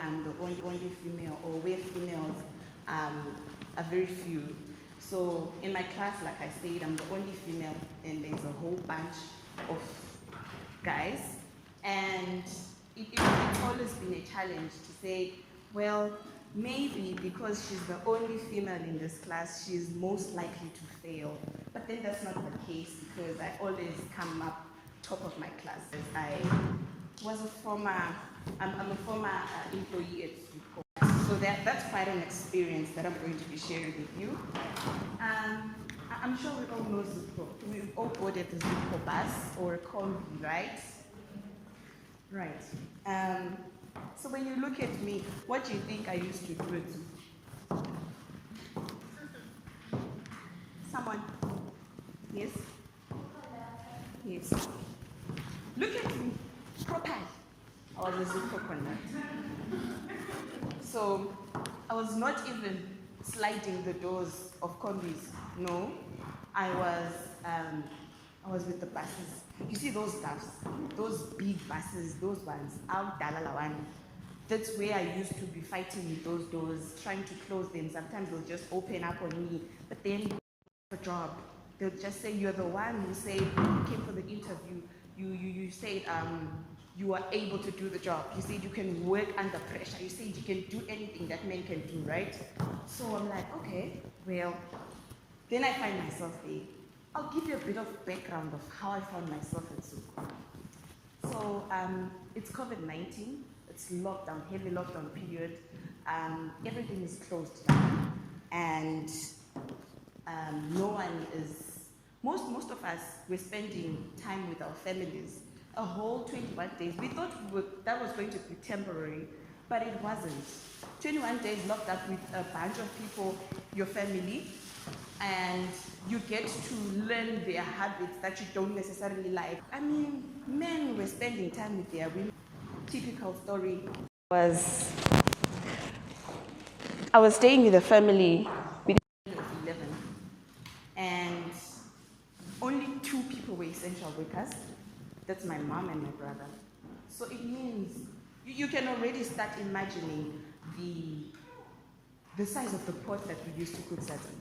I'm the only female, or where females are very few. So in my class, like I said, I'm the only female, and there's a whole bunch of guys. And it's always been a challenge to say, well, maybe because she's the only female in this class, she's most likely to fail. But then that's not the case, because I always come up top of my class. I was a former employee at ZUPCO. So that's quite an experience that I'm going to be sharing with you. I'm sure we all know ZUPCO. We've all boarded the ZUPCO bus or combi, right? Right. So when you look at me, what do you think I used to do at ZUPCO? Someone? Yes? Yes. Look at me. Properly. I was a ZUPCO conductor. So I was not even sliding the doors of combis. No. I was with the buses. You see those stuffs, those big buses, those ones, out Dalalawan. That's where I used to be fighting with those doors, trying to close them. Sometimes they'll just open up on me, but then the job. They'll just say, you're the one who said, you came for the interview, you said you were able to do the job. You said you can work under pressure. You said you can do anything that men can do, right? So I'm like, okay, well, then I find myself there. I'll give you a bit of background of how I found myself at ZUPCO. So it's COVID-19, it's lockdown, heavy lockdown period. Everything is closed down, and no one is, most of us were spending time with our families, a whole 21 days. We thought that was going to be temporary, but it wasn't. 21 days locked up with a bunch of people, your family, and you get to learn their habits that you don't necessarily like. I mean, men were spending time with their women. Typical story was, I was staying with a family with 11, and only 2 people were essential workers. That's my mom and my brother. So it means you can already start imagining the size of the pot that we used to cook that in.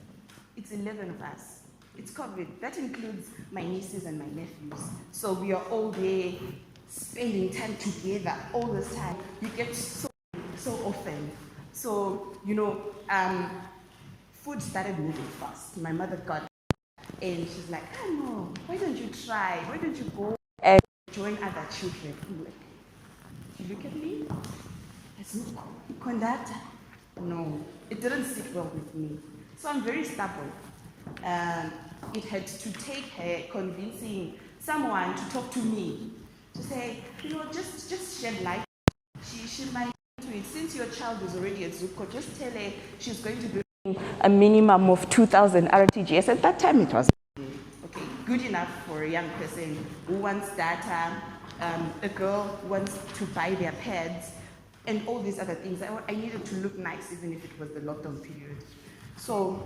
It's 11 of us. It's COVID. That includes my nieces and my nephews. So we are all there spending time together all this time. You get so often. So, food started moving fast. My mother got, and she's like, oh no, why don't you try? Why don't you go and join other children? I'm like, you look at me, as a conductor. No, it didn't sit well with me. So I'm very stubborn. It had to take her convincing someone to talk to me, to say, just shed light. She might do it. Since your child is already at ZUPCO, just tell her she's going to be a minimum of 2,000 RTGS. At that time it was okay, good enough for a young person who wants data, a girl who wants to buy their pads, and all these other things. I needed to look nice even if it was the lockdown period. So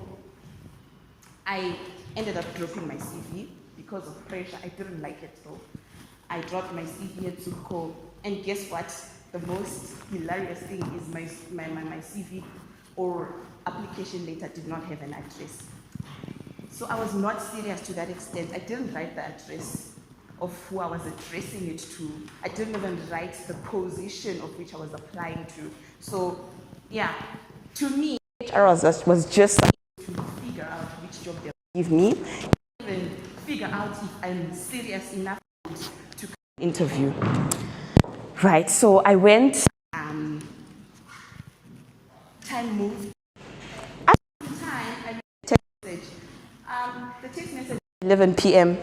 I ended up dropping my CV because of pressure. I didn't like it though. I dropped my CV at ZUPCO, and guess what? The most hilarious thing is my CV or application letter did not have an address. So I was not serious to that extent. I didn't write the address of who I was addressing it to. I didn't even write the position of which I was applying to. So yeah, to me, HR was just to figure out which job they give me, even figure out if I'm serious enough to interview. Right, so I went, time moved. After the time, I made a text message. The text message at 11 p.m.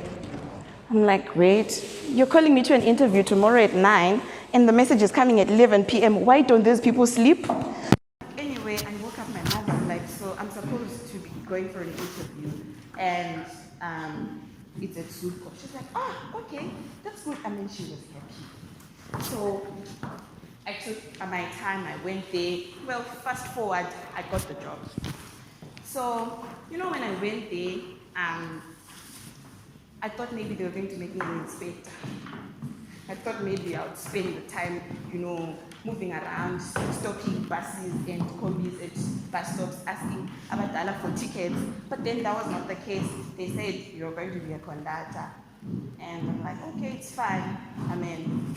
I'm like, wait, you're calling me to an interview tomorrow at 9, and the message is coming at 11 p.m. Why don't these people sleep? Anyway, I woke up my mother, like, so I'm supposed to be going for an interview, and it's at ZUPCO. She's like, oh, okay, that's good. I mean, she was happy. So I took my time, I went there. Well, fast forward, I got the job. So, when I went there, I thought maybe they were going to make me an inspector. I thought maybe I would spend the time, moving around, stopping buses and combis at bus stops, asking Abadala for tickets. But then that was not the case. They said, you're going to be a conductor. And I'm like, okay, it's fine. I'm in.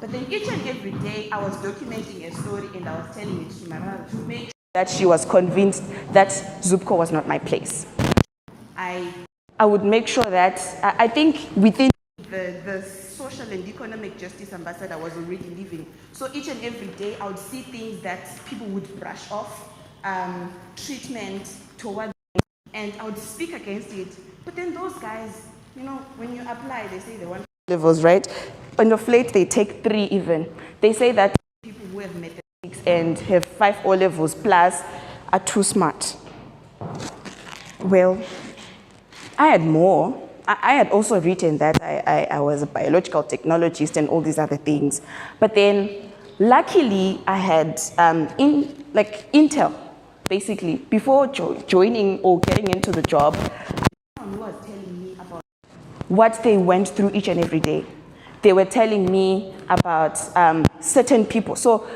But then each and every day, I was documenting a story and I was telling it to my mother to make sure that she was convinced that ZUPCO was not my place. I would make sure that, I think within the social and economic justice ambassador was already leaving. So each and every day, I would see things that people would brush off, treatment towards, and I would speak against it. But then those guys, when you apply, they say they want levels, right? On the plate, they take 3 even. They say that people who have mathematics and have 5 O levels plus are too smart. Well, I had more. I had also written that I was a biological technologist and all these other things. But then, luckily, I had intel, basically. Before joining or getting into the job, someone was telling me about what they went through each and every day. They were telling me about certain people. So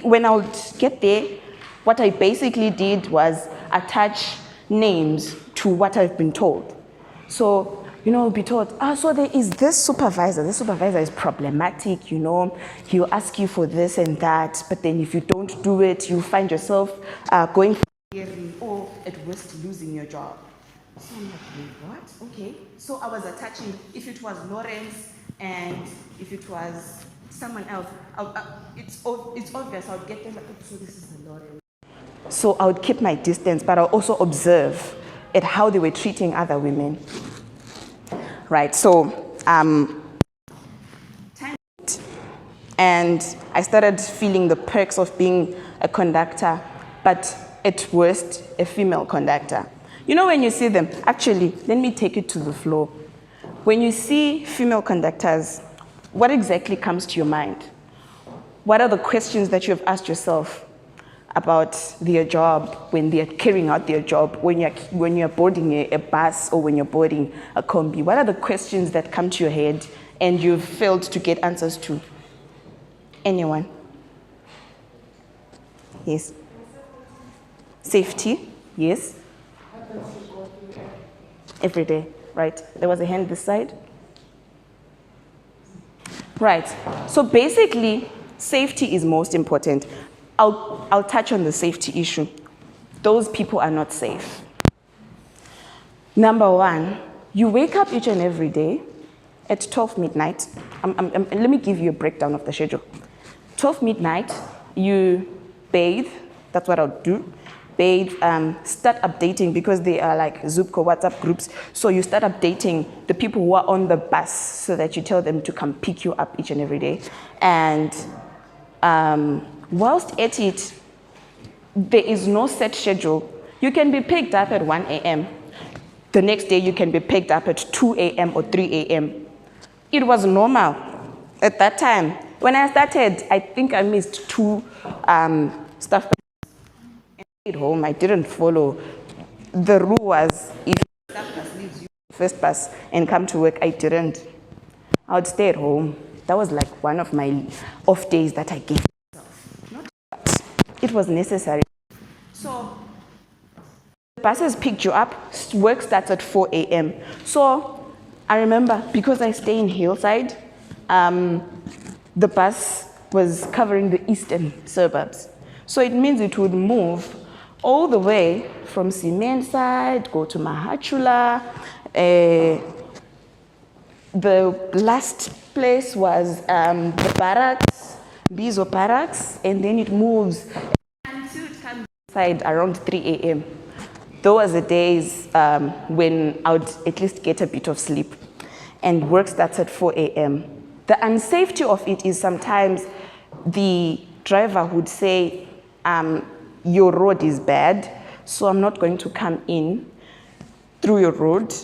when I would get there, what I basically did was attach names to what I've been told. So, I'll be told, so there is this supervisor. This supervisor is problematic, He'll ask you for this and that, but then if you don't do it, you'll find yourself going for hearing or at worst losing your job. So I'm like, wait, what? Okay. So I was attaching, if it was Lawrence and if it was someone else, it's obvious. I would get them like, so this is the Lawrence. So I would keep my distance, but I'll also observe at how they were treating other women. Right, so time went, and I started feeling the perks of being a conductor, but at worst, a female conductor. When you see them, actually, let me take it to the floor. When you see female conductors, what exactly comes to your mind? What are the questions that you have asked yourself about their job, when they're carrying out their job, when you're boarding a bus or when you're boarding a combi? What are the questions that come to your head and you've failed to get answers to? Anyone? Yes. Safety? Yes. Every day, right? There was a hand this side. Right. So basically, safety is most important. I'll touch on the safety issue. Those people are not safe. Number one, you wake up each and every day at 12 midnight. Let me give you a breakdown of the schedule. 12 midnight, you bathe. That's what I'll do. Bathe, start updating because they are like ZUPCO WhatsApp groups. So you start updating the people who are on the bus so that you tell them to come pick you up each and every day. And whilst at it, there is no set schedule. You can be picked up at 1 a.m. The next day, you can be picked up at 2 a.m. or 3 a.m. It was normal at that time. When I started, I think I missed 2 staff at home. I didn't follow. The rule was if staff bus leaves you first bus and come to work, I didn't. I would stay at home. That was like one of my off days that I gave myself. Not but it was necessary. So the buses picked you up. Work starts at 4 a.m. So I remember because I stay in Hillside, the bus was covering the eastern suburbs. So it means it would move all the way from Simenside, go to Mahachula. The last place was the barracks, Bizo barracks, and then it moves until it comes inside around 3 a.m. Those are the days when I would at least get a bit of sleep, and work starts at 4 a.m. The unsafety of it is sometimes the driver would say, your road is bad, so I'm not going to come in through your road.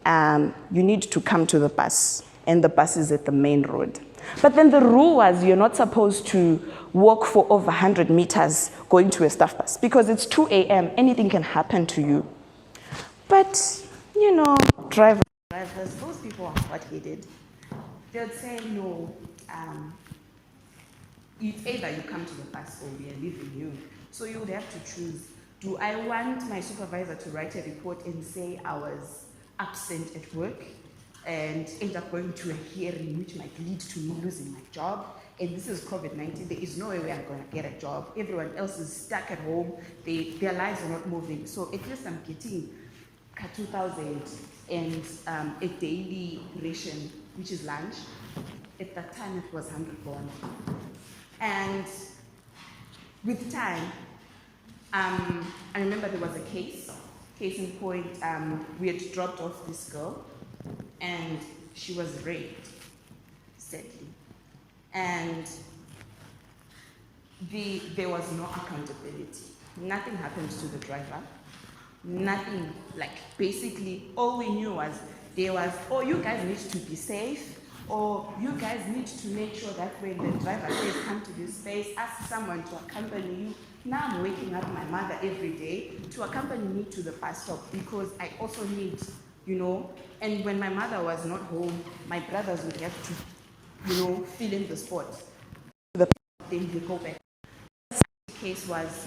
You need to come to the bus, and the bus is at the main road. But then the rule was you're not supposed to walk for over 100 meters going to a staff bus because it's 2 a.m. Anything can happen to you. But, drivers, those people are hot-headed. They'd say, no, it's either you come to the bus or we are leaving you. So you would have to choose. Do I want my supervisor to write a report and say I was absent at work and end up going to a hearing which might lead to me losing my job? And this is COVID-19. There is no way I'm going to get a job. Everyone else is stuck at home. Their lives are not moving. So at least I'm getting 2,000 and a daily ration, which is lunch. At that time, it was 100 bond. And with time, I remember there was a case in point, we had dropped off this girl and she was raped, sadly. And there was no accountability. Nothing happened to the driver. Nothing, like basically all we knew was there was, oh, you guys need to be safe, or you guys need to make sure that when the driver says come to this space, ask someone to accompany you. Now I'm waking up my mother every day to accompany me to the bus stop because I also need, and when my mother was not home, my brothers would have to, fill in the spot. Then we go back. The case was,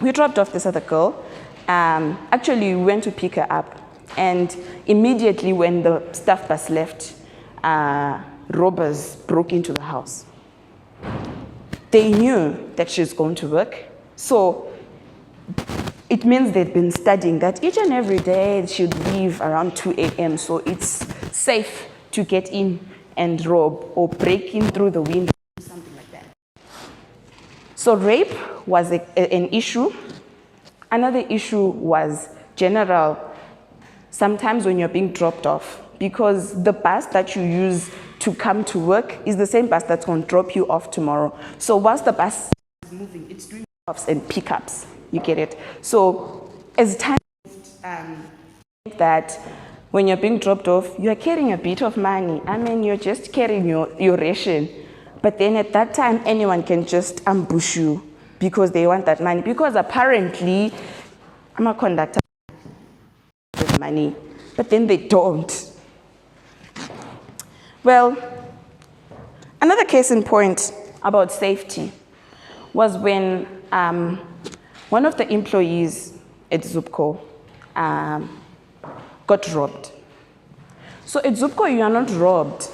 we dropped off this other girl. Actually, we went to pick her up, and immediately when the staff bus left, robbers broke into the house. They knew that she's going to work, so it means they'd been studying that each and every day she'd leave around 2 a.m., so it's safe to get in and rob or break in through the window, something like that. So rape was an issue. Another issue was general, sometimes when you're being dropped off, because the bus that you use to come to work is the same bus that's going to drop you off tomorrow. So whilst the bus is moving, it's doing drops and pickups, you get it? So as time that when you're being dropped off, you're carrying a bit of money. I mean, you're just carrying your ration. But then at that time, anyone can just ambush you because they want that money. Because apparently, I'm a conductor with money, but then they don't. Well, another case in point about safety was when one of the employees at ZUPCO got robbed. So at ZUPCO, you are not robbed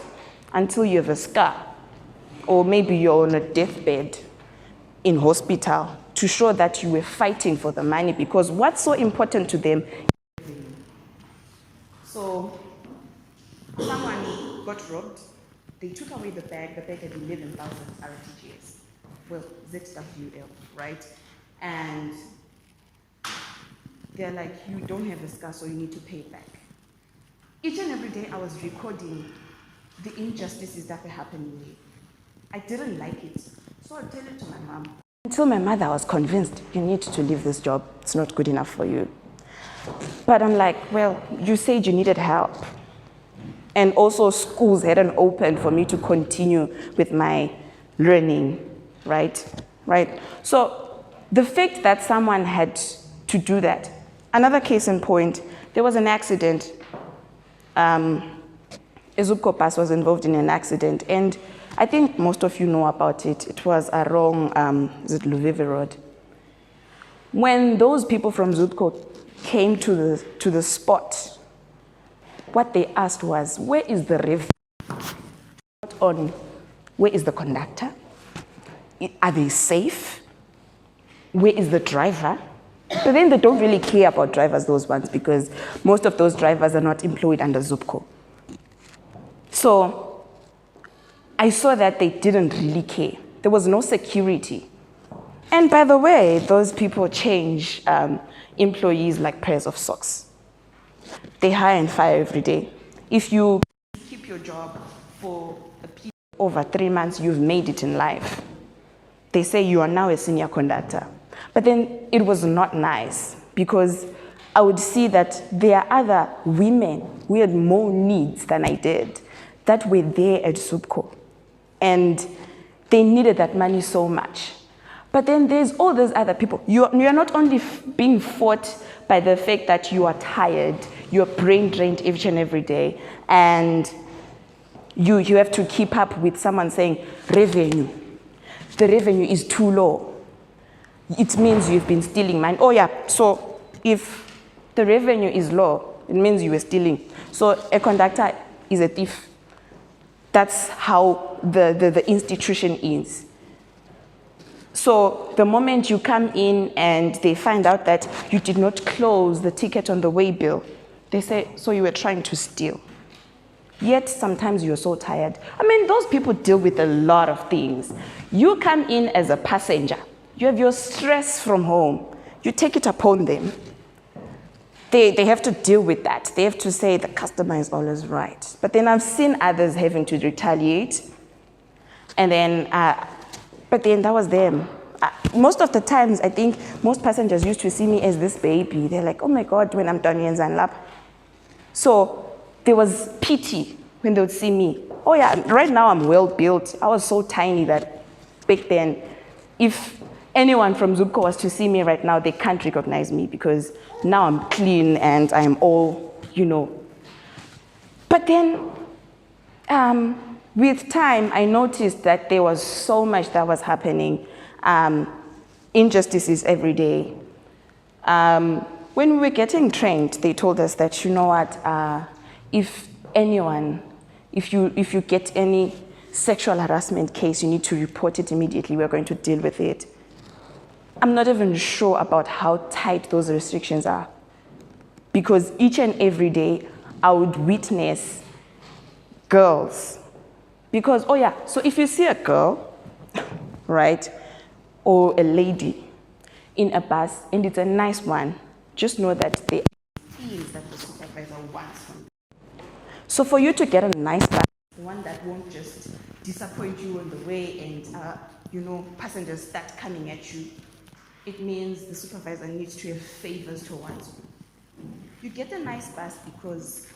until you have a scar, or maybe you're on a deathbed in hospital to show that you were fighting for the money, because what's so important to them. So someone got robbed, they took away the bag had 11,000 RTGS, well, ZWL, right? And they're like, you don't have a scar, so you need to pay it back. Each and every day I was recording the injustices that were happening. I didn't like it, so I tell it to my mom. Until my mother was convinced, you need to leave this job, it's not good enough for you. But I'm like, well, you said you needed help. And also schools hadn't opened for me to continue with my learning, right? So the fact that someone had to do that. Another case in point, there was an accident. A ZUPCO bus was involved in an accident, and I think most of you know about it. It was along Luveve Road. When those people from ZUPCO came to the spot, what they asked was, where is the rev? Where is the conductor? Are they safe? Where is the driver? But then they don't really care about drivers, those ones, because most of those drivers are not employed under ZUPCO. So I saw that they didn't really care. There was no security. And by the way, those people change employees like pairs of socks. They hire and fire every day. If you keep your job for over 3 months, you've made it in life. They say you are now a senior conductor. But then it was not nice, because I would see that there are other women who had more needs than I did that were there at ZUPCO. And they needed that money so much. But then there's all those other people. You're not only being fought by the fact that you are tired, you're brain drained each and every day, and You have to keep up with someone saying, revenue. The revenue is too low. It means you've been stealing money. Oh yeah, so if the revenue is low, it means you were stealing. So a conductor is a thief. That's how the institution is. So the moment you come in and they find out that you did not close the ticket on the way bill, they say, so you were trying to steal. Yet sometimes you're so tired. I mean, those people deal with a lot of things. You come in as a passenger. You have your stress from home. You take it upon them. They have to deal with that. They have to say the customer is always right. But then I've seen others having to retaliate. And then, but then that was them. Most of the times, I think most passengers used to see me as this baby. They're like, oh my God, when I'm done in Zanlap. So there was pity when they would see me. Oh yeah, right now I'm well built. I was so tiny that back then, if anyone from ZUPCO was to see me right now, they can't recognize me because now I'm clean and I'm all, But then, with time, I noticed that there was so much that was happening. Injustices every day. When we were getting trained, they told us that, you know what, if you get any sexual harassment case, you need to report it immediately. We're going to deal with it. I'm not even sure about how tight those restrictions are, because each and every day I would witness girls. Because, oh yeah, so if you see a girl, right, or a lady in a bus, and it's a nice one, just know that they are things that the supervisor wants from you. So for you to get a nice bus, one that won't just disappoint you on the way and, passengers start coming at you, it means the supervisor needs to have favors towards you. You get a nice bus because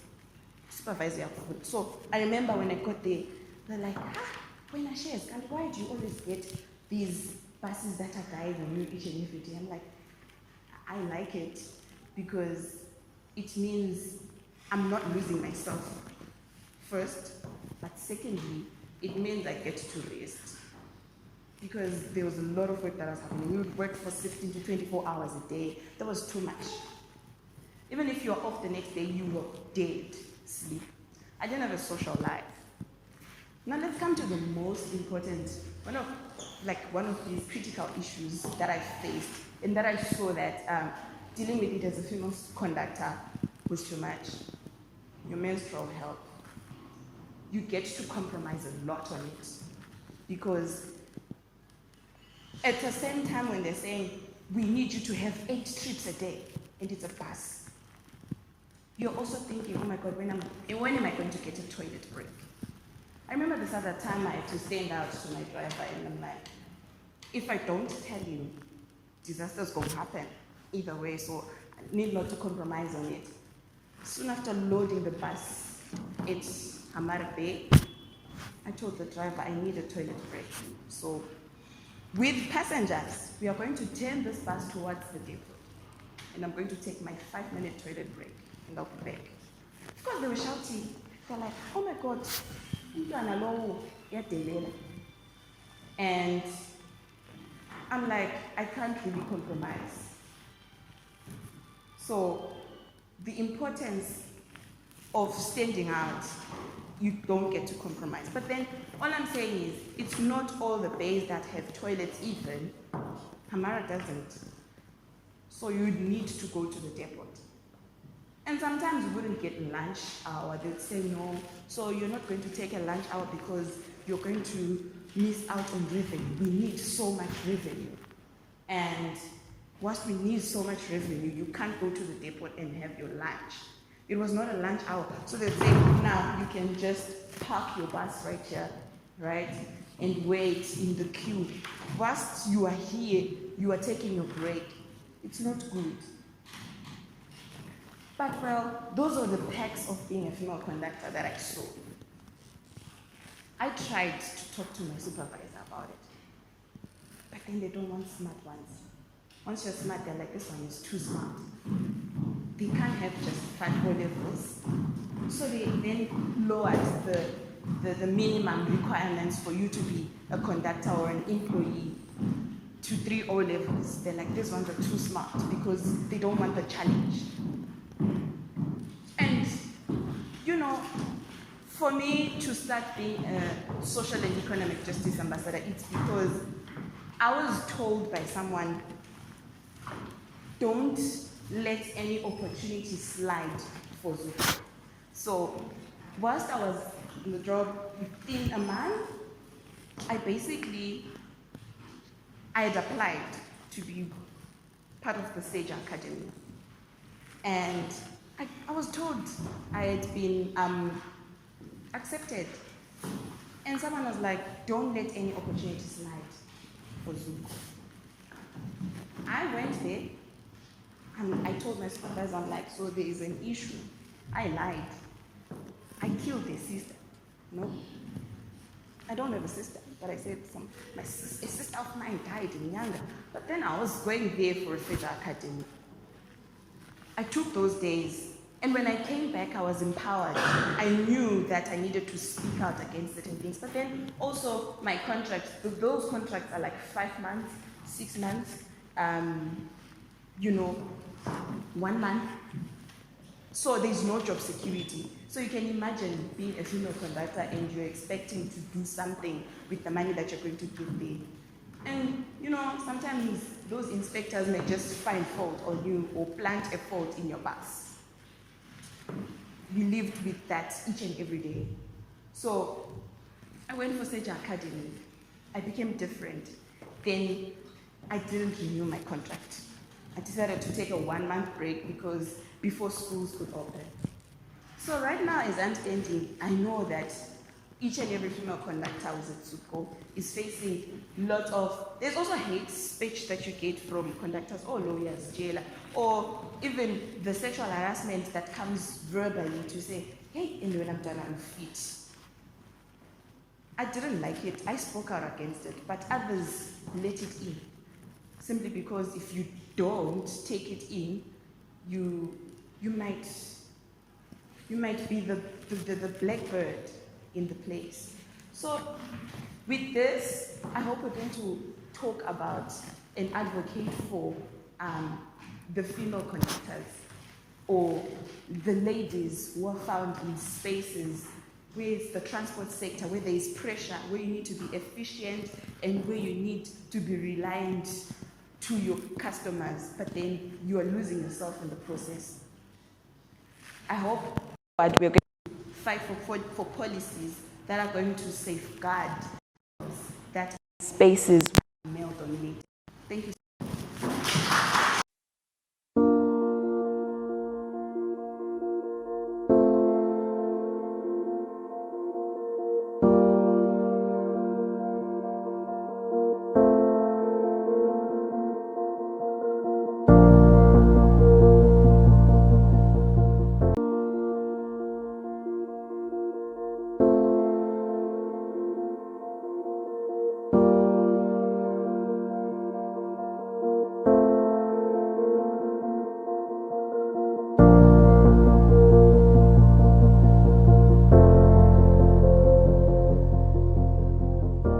supervisor are good. So I remember when I got there, they're like, when I share, why do you always get these buses that are guys on you each and every day? I'm like, I like it because it means I'm not losing myself, first, but secondly, it means I get to rest. Because there was a lot of work that was happening. We would work for 16 to 24 hours a day. That was too much. Even if you're off the next day, you were dead sleep. I didn't have a social life. Now let's come to the most important, one of these critical issues that I faced, and that I saw that dealing with it as a female conductor was too much. Your menstrual health. You get to compromise a lot on it, because at the same time when they're saying, we need you to have 8 trips a day, and it's a bus, you're also thinking, oh my God, when am I going to get a toilet break? I remember this other time I had to stand out to my driver, and I'm like, if I don't tell you, disaster's going to happen either way, so I need not to compromise on it. Soon after loading the bus at Hamar Bay, I told the driver I need a toilet break. So with passengers, we are going to turn this bus towards the depot, and I'm going to take my 5-minute toilet break, and I'll be back. Of course, they were shouting. They're like, oh my God, and I'm like, I can't really compromise. So the importance of standing out, you don't get to compromise. But then all I'm saying is, it's not all the bays that have toilets even. Hamara doesn't. So you need to go to the depot. And sometimes you wouldn't get lunch hour. They'd say no. So you're not going to take a lunch hour because you're going to miss out on revenue. We need so much revenue. And once we need so much revenue, you can't go to the depot and have your lunch. It was not a lunch hour. So they'd say, now you can just park your bus right here, right? And wait in the queue. Whilst you are here, you are taking your break. It's not good. But well, those are the perks of being a female conductor that I saw. I tried to talk to my supervisor about it, but then they don't want smart ones. Once you're smart, they're like, this one is too smart. They can't have just 5 O levels. So they then lowered the minimum requirements for you to be a conductor or an employee to 3 O levels. They're like, these ones are too smart because they don't want the challenge. And, you know, for me to start being a social and economic justice ambassador, it's because I was told by someone, don't let any opportunity slide for ZUPCO. So whilst I was in the job within a month, I had applied to be part of the Sage Academy. And I was told I had been accepted. And someone was like, don't let any opportunity slide for ZUPCO. I went there, and I told my supervisor, I'm like, so there is an issue. I lied. I killed their sister. No, I don't have a sister, but I said a sister of mine died in Nyanga. But then I was going there for a Sage Academy. I took those days, and when I came back, I was empowered. I knew that I needed to speak out against certain things. But then also my contracts, those contracts are like 5 months, 6 months, 1 month. So there's no job security. So you can imagine being a female conductor and you're expecting to do something with the money that you're going to give there. And sometimes those inspectors may just find fault on you or plant a fault in your bus. We lived with that each and every day. So I went for Sage Academy. I became different. Then I didn't renew my contract. I decided to take a 1-month break because before schools could open. So right now, as I'm standing, I know that each and every female conductor who's at ZUPCO is facing lots of, there's also hate speech that you get from conductors or lawyers, jailer, or even the sexual harassment that comes verbally to say, hey, in when I'm done, I'm fit. I didn't like it. I spoke out against it, but others let it in. Simply because if you don't take it in, you might be the blackbird in the place. So with this, I hope we're going to talk about and advocate for the female conductors or the ladies who are found in spaces with the transport sector, where there is pressure, where you need to be efficient and where you need to be reliant to your customers, but then you are losing yourself in the process. I hope we're going to fight for policies that are going to safeguard that spaces male dominated.